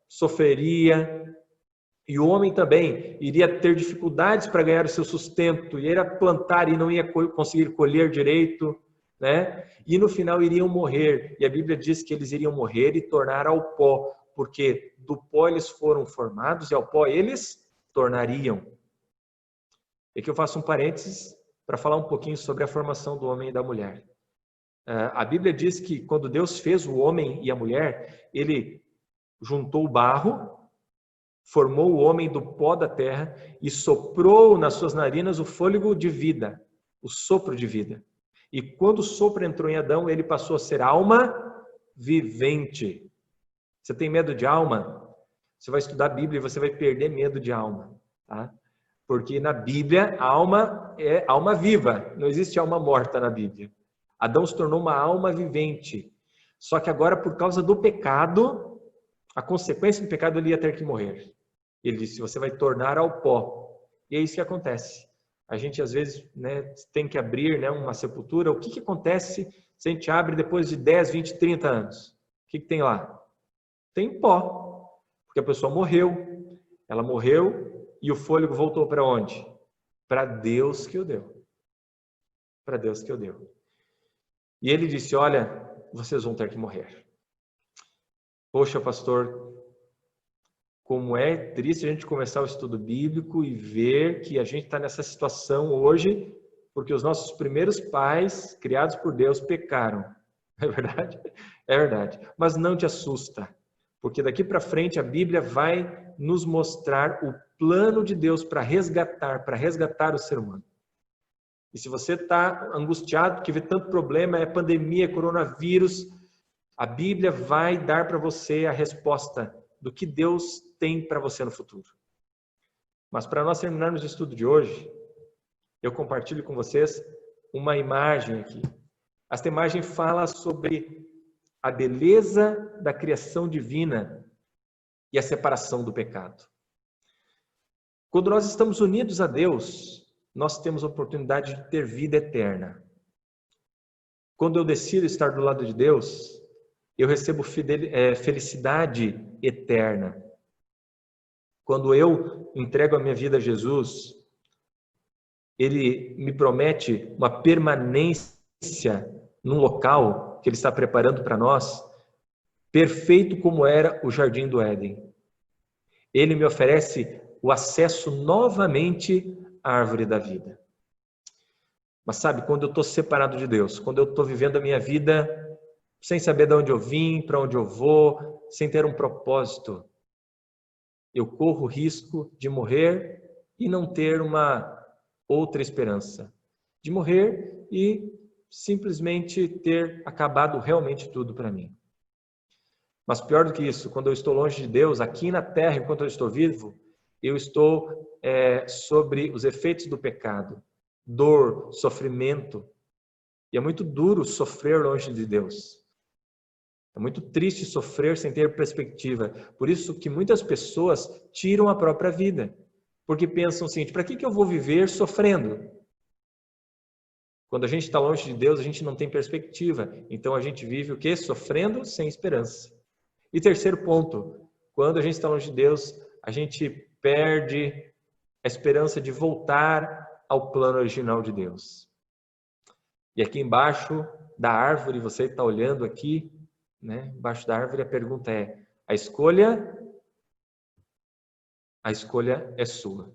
Sofreria. E o homem também iria ter dificuldades para ganhar o seu sustento, iria plantar e não ia conseguir colher direito, né? E no final iriam morrer. E a Bíblia diz que eles iriam morrer e tornar ao pó, porque do pó eles foram formados e ao pó eles tornariam. E aqui eu faço um parênteses para falar um pouquinho sobre a formação do homem e da mulher. A Bíblia diz que quando Deus fez o homem e a mulher, ele juntou o barro, formou o homem do pó da terra e soprou nas suas narinas o fôlego de vida, o sopro de vida. E quando o sopro entrou em Adão, ele passou a ser alma vivente. Você tem medo de alma? Você vai estudar a Bíblia e você vai perder medo de alma, tá? Porque na Bíblia, a alma é alma viva, não existe alma morta na Bíblia. Adão se tornou uma alma vivente. Só que agora, por causa do pecado, a consequência do pecado, ele ia ter que morrer. Ele disse: você vai tornar ao pó. E é isso que acontece. A gente, às vezes, né, tem que abrir, né, uma sepultura. O que acontece se a gente abre depois de 10, 20, 30 anos? O que tem lá? Tem pó. Porque a pessoa morreu. Ela morreu. E o fôlego voltou para onde? Para Deus que o deu. para Deus que eu deu. E ele disse, olha, vocês vão ter que morrer. Poxa, pastor, como é triste a gente começar o estudo bíblico e ver que a gente está nessa situação hoje porque os nossos primeiros pais, criados por Deus, pecaram. É verdade? É verdade. Mas não te assusta, porque daqui para frente a Bíblia vai nos mostrar o plano de Deus para resgatar o ser humano. E se você está angustiado, porque vê tanto problema, é pandemia, é coronavírus, a Bíblia vai dar para você a resposta do que Deus tem para você no futuro. Mas para nós terminarmos o estudo de hoje, eu compartilho com vocês uma imagem aqui. Esta imagem fala sobre a beleza da criação divina e a separação do pecado. Quando nós estamos unidos a Deus, nós temos a oportunidade de ter vida eterna. Quando eu decido estar do lado de Deus, eu recebo felicidade eterna. Quando eu entrego a minha vida a Jesus, Ele me promete uma permanência num local que Ele está preparando para nós, perfeito como era o Jardim do Éden. Ele me oferece o acesso novamente à árvore da vida. Mas sabe, quando eu estou separado de Deus, quando eu estou vivendo a minha vida sem saber de onde eu vim, para onde eu vou, sem ter um propósito, eu corro o risco de morrer e não ter uma outra esperança. De morrer e simplesmente ter acabado realmente tudo para mim. Mas pior do que isso, quando eu estou longe de Deus, aqui na terra, enquanto eu estou vivo, eu estou sobre os efeitos do pecado, dor, sofrimento. E é muito duro sofrer longe de Deus. É muito triste sofrer sem ter perspectiva. Por isso que muitas pessoas tiram a própria vida. Porque pensam assim, para que eu vou viver sofrendo? Quando a gente está longe de Deus, a gente não tem perspectiva. Então a gente vive o quê? Sofrendo sem esperança. E terceiro ponto, quando a gente está longe de Deus, a gente perde a esperança de voltar ao plano original de Deus. E aqui embaixo da árvore, você está olhando aqui, né? Embaixo da árvore, a pergunta é: a escolha é sua.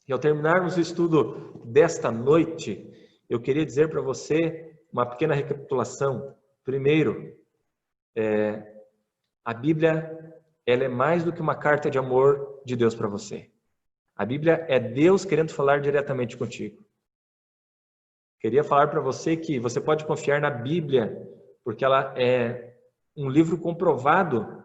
E ao terminarmos o estudo desta noite, eu queria dizer para você uma pequena recapitulação. Primeiro, a Bíblia, ela é mais do que uma carta de amor de Deus para você. A Bíblia é Deus querendo falar diretamente contigo. Queria falar para você que você pode confiar na Bíblia, porque ela é um livro comprovado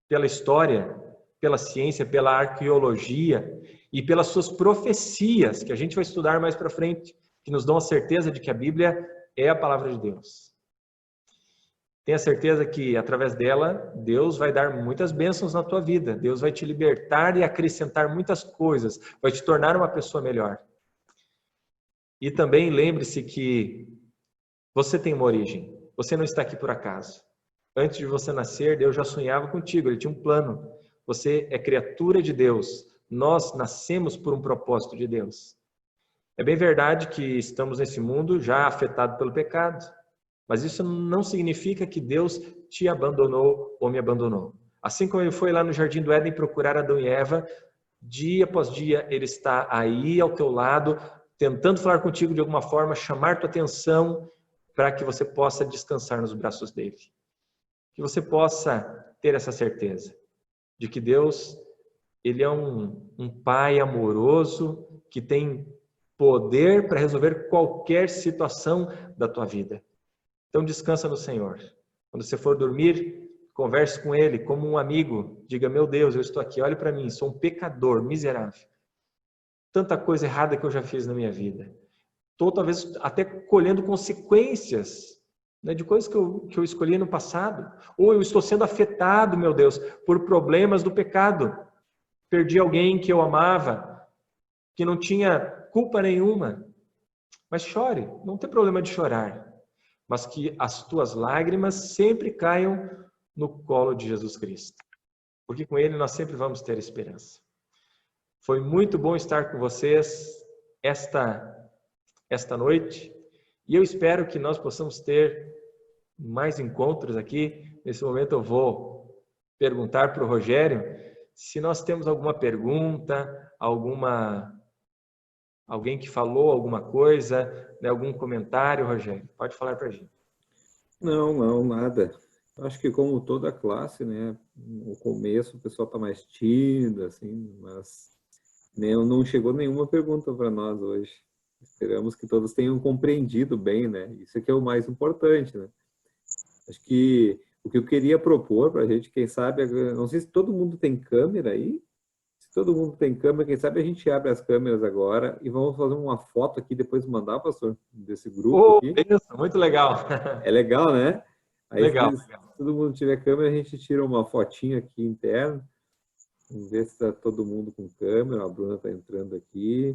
pela história, pela ciência, pela arqueologia e pelas suas profecias, que a gente vai estudar mais para frente, que nos dão a certeza de que a Bíblia é a palavra de Deus. Tenha certeza que, através dela, Deus vai dar muitas bênçãos na tua vida. Deus vai te libertar e acrescentar muitas coisas. Vai te tornar uma pessoa melhor. E também lembre-se que você tem uma origem. Você não está aqui por acaso. Antes de você nascer, Deus já sonhava contigo. Ele tinha um plano. Você é criatura de Deus. Nós nascemos por um propósito de Deus. É bem verdade que estamos nesse mundo já afetado pelo pecado. Mas isso não significa que Deus te abandonou ou me abandonou. Assim como Ele foi lá no Jardim do Éden procurar Adão e Eva, dia após dia Ele está aí ao teu lado, tentando falar contigo de alguma forma, chamar tua atenção para que você possa descansar nos braços dele. Que você possa ter essa certeza de que Deus, Ele é um Pai amoroso que tem poder para resolver qualquer situação da tua vida. Então descansa no Senhor. Quando você for dormir, converse com Ele como um amigo. Diga, meu Deus, eu estou aqui, olhe para mim, sou um pecador, miserável. Tanta coisa errada que eu já fiz na minha vida. Estou talvez até colhendo consequências, né, de coisas que eu escolhi no passado. Ou eu estou sendo afetado, meu Deus, por problemas do pecado. Perdi alguém que eu amava, que não tinha culpa nenhuma. Mas chore, não tem problema de chorar. Mas que as tuas lágrimas sempre caiam no colo de Jesus Cristo. Porque com Ele nós sempre vamos ter esperança. Foi muito bom estar com vocês esta noite. E eu espero que nós possamos ter mais encontros aqui. Nesse momento eu vou perguntar para o Rogério se nós temos alguma pergunta, alguém que falou alguma coisa, né, algum comentário, Rogério. Pode falar para a gente. Não, nada. Acho que como toda classe, né, no começo o pessoal está mais tímido, assim, mas não chegou nenhuma pergunta para nós hoje. Esperamos que todos tenham compreendido bem, né? Isso aqui é o mais importante, né? Acho que o que eu queria propor para a gente, quem sabe, não sei se todo mundo tem câmera aí. Se todo mundo tem câmera, quem sabe a gente abre as câmeras agora e vamos fazer uma foto aqui, depois mandar, pastor, desse grupo Oh, aqui. isso, muito legal. É legal, né? Aí, Legal, se legal. todo mundo tiver câmera, a gente tira uma fotinha aqui interna. Vamos ver se está todo mundo com câmera. A Bruna está entrando aqui.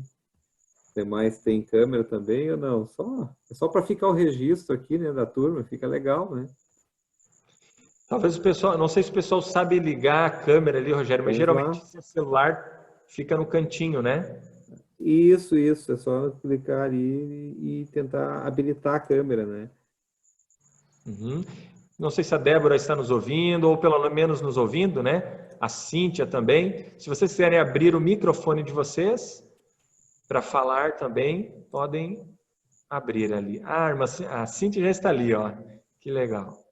Os demais tem câmera também ou não? É só para ficar o registro aqui, né, da turma. Fica legal, né? Talvez o pessoal, não sei se o pessoal sabe ligar a câmera ali, Rogério, mas Vamos geralmente lá. esse celular fica no cantinho, né? Isso. É só clicar ali e tentar habilitar a câmera, né? Uhum. Não sei se a Débora está nos ouvindo, ou pelo menos nos ouvindo, né? A Cíntia também. Se vocês quiserem abrir o microfone de vocês para falar também, podem abrir ali. Ah, a Cíntia já está ali, ó. Que legal.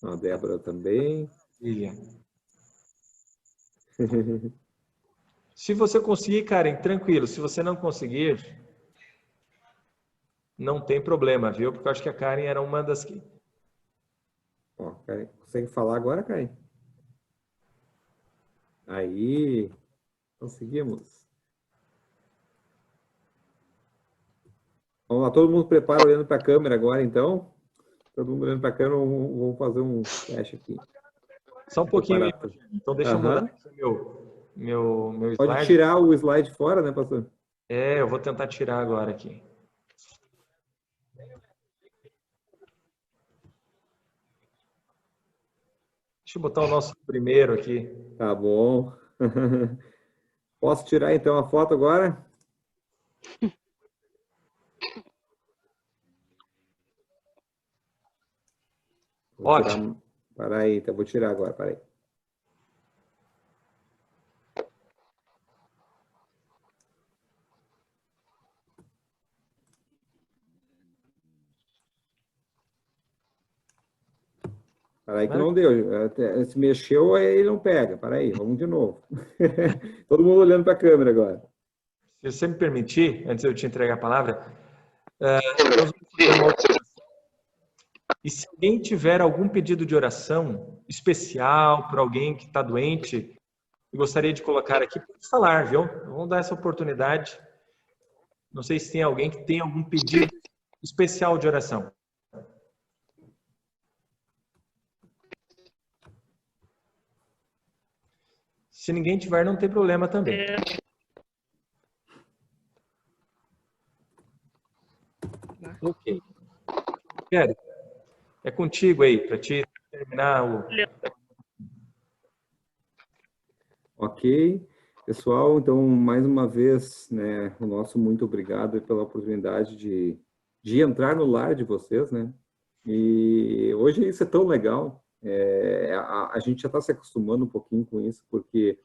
A Débora também. Maravilha. Se você conseguir, Karen, tranquilo. Se você não conseguir, não tem problema, viu? Porque eu acho que a Karen era uma das que... Ó, Karen, consegue falar agora, Karen? Aí, conseguimos. Vamos lá, todo mundo prepara olhando para a câmera agora, então. Todo mundo olhando para a câmera, vamos fazer um teste aqui. Só um pouquinho aí, Preparar tudo. então deixa eu mudar Aham. aqui meu Pode slide. tirar o slide fora, né, pastor? É, eu vou tentar tirar agora aqui. Deixa eu botar o nosso primeiro aqui. Tá bom. Posso tirar, então, a foto agora? Vou tirar. Ótimo. Para aí, então, vou tirar agora, para aí. Para aí que não deu. Se mexeu, aí ele não pega. Para aí, vamos de novo. Todo mundo olhando para a câmera agora. Se você me permitir, antes de eu te entregar a palavra, nós vamos fazer uma outra oração. E se alguém tiver algum pedido de oração especial para alguém que está doente e gostaria de colocar aqui, pode falar, viu? Vamos dar essa oportunidade. Não sei se tem alguém que tem algum pedido especial de oração. Se ninguém tiver, não tem problema também. Ok. Quero. É contigo aí, para te terminar o... Ok. Pessoal, então, mais uma vez, né, o nosso muito obrigado pela oportunidade de entrar no lar de vocês, né? E hoje isso é tão legal. A gente já está se acostumando um pouquinho com isso, porque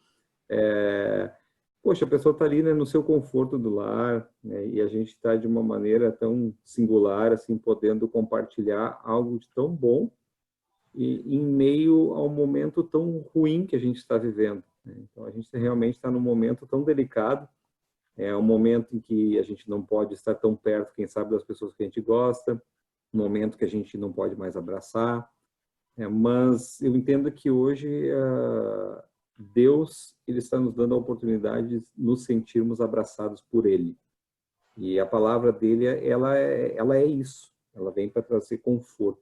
poxa, a pessoa está ali, né, no seu conforto do lar, né, e a gente está de uma maneira tão singular, assim, podendo compartilhar algo de tão bom e em meio a um momento tão ruim que a gente está vivendo, né? Então, a gente realmente está num momento tão delicado, é um momento em que a gente não pode estar tão perto, quem sabe, das pessoas que a gente gosta, um momento que a gente não pode mais abraçar, mas eu entendo que hoje Deus ele está nos dando a oportunidade de nos sentirmos abraçados por Ele. E a palavra dele, ela é isso. Ela vem para trazer conforto.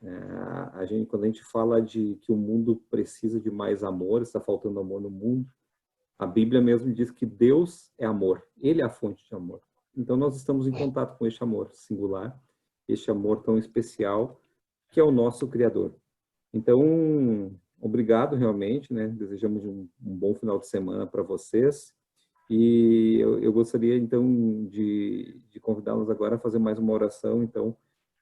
Quando a gente fala de que o mundo precisa de mais amor, está faltando amor no mundo, a Bíblia mesmo diz que Deus é amor. Ele é a fonte de amor. Então nós estamos em contato com este amor singular, este amor tão especial, que é o nosso Criador. Então, obrigado realmente, né? Desejamos um bom final de semana para vocês E eu gostaria, então, de convidá-los agora a fazer mais uma oração, então,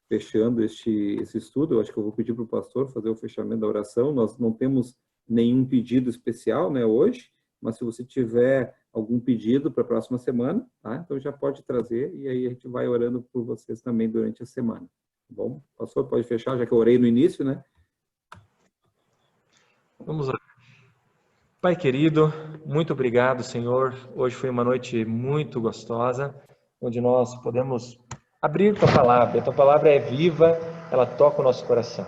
fechando esse estudo. Eu acho que eu vou pedir para o pastor fazer o fechamento da oração. Nós não temos nenhum pedido especial, né, hoje, mas se você tiver algum pedido para a próxima semana, tá? Então já pode trazer e aí a gente vai orando por vocês também durante a semana. Tá bom? Pastor, pode fechar, já que eu orei no início, né? Vamos lá. Pai querido, muito obrigado, Senhor. Hoje foi uma noite muito gostosa, onde nós podemos abrir Tua palavra. A Tua palavra é viva, ela toca o nosso coração.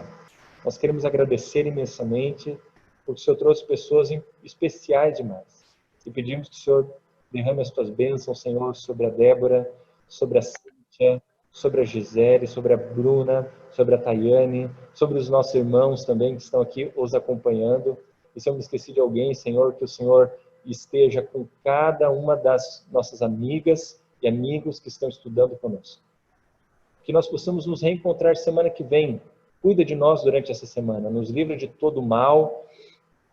Nós queremos agradecer imensamente, porque o Senhor trouxe pessoas especiais demais. E pedimos que o Senhor derrame as Tuas bênçãos, Senhor, sobre a Débora, sobre a Cíntia, sobre a Gisele, sobre a Bruna, sobre a Tayane, sobre os nossos irmãos também que estão aqui os acompanhando. E se eu me esqueci de alguém, Senhor, que o Senhor esteja com cada uma das nossas amigas e amigos que estão estudando conosco. Que nós possamos nos reencontrar semana que vem. Cuida de nós durante essa semana, nos livra de todo mal,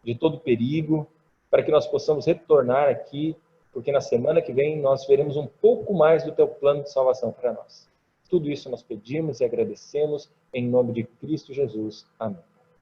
de todo perigo, para que nós possamos retornar aqui, porque na semana que vem nós veremos um pouco mais do Teu plano de salvação para nós. Tudo isso nós pedimos e agradecemos em nome de Cristo Jesus. Amém.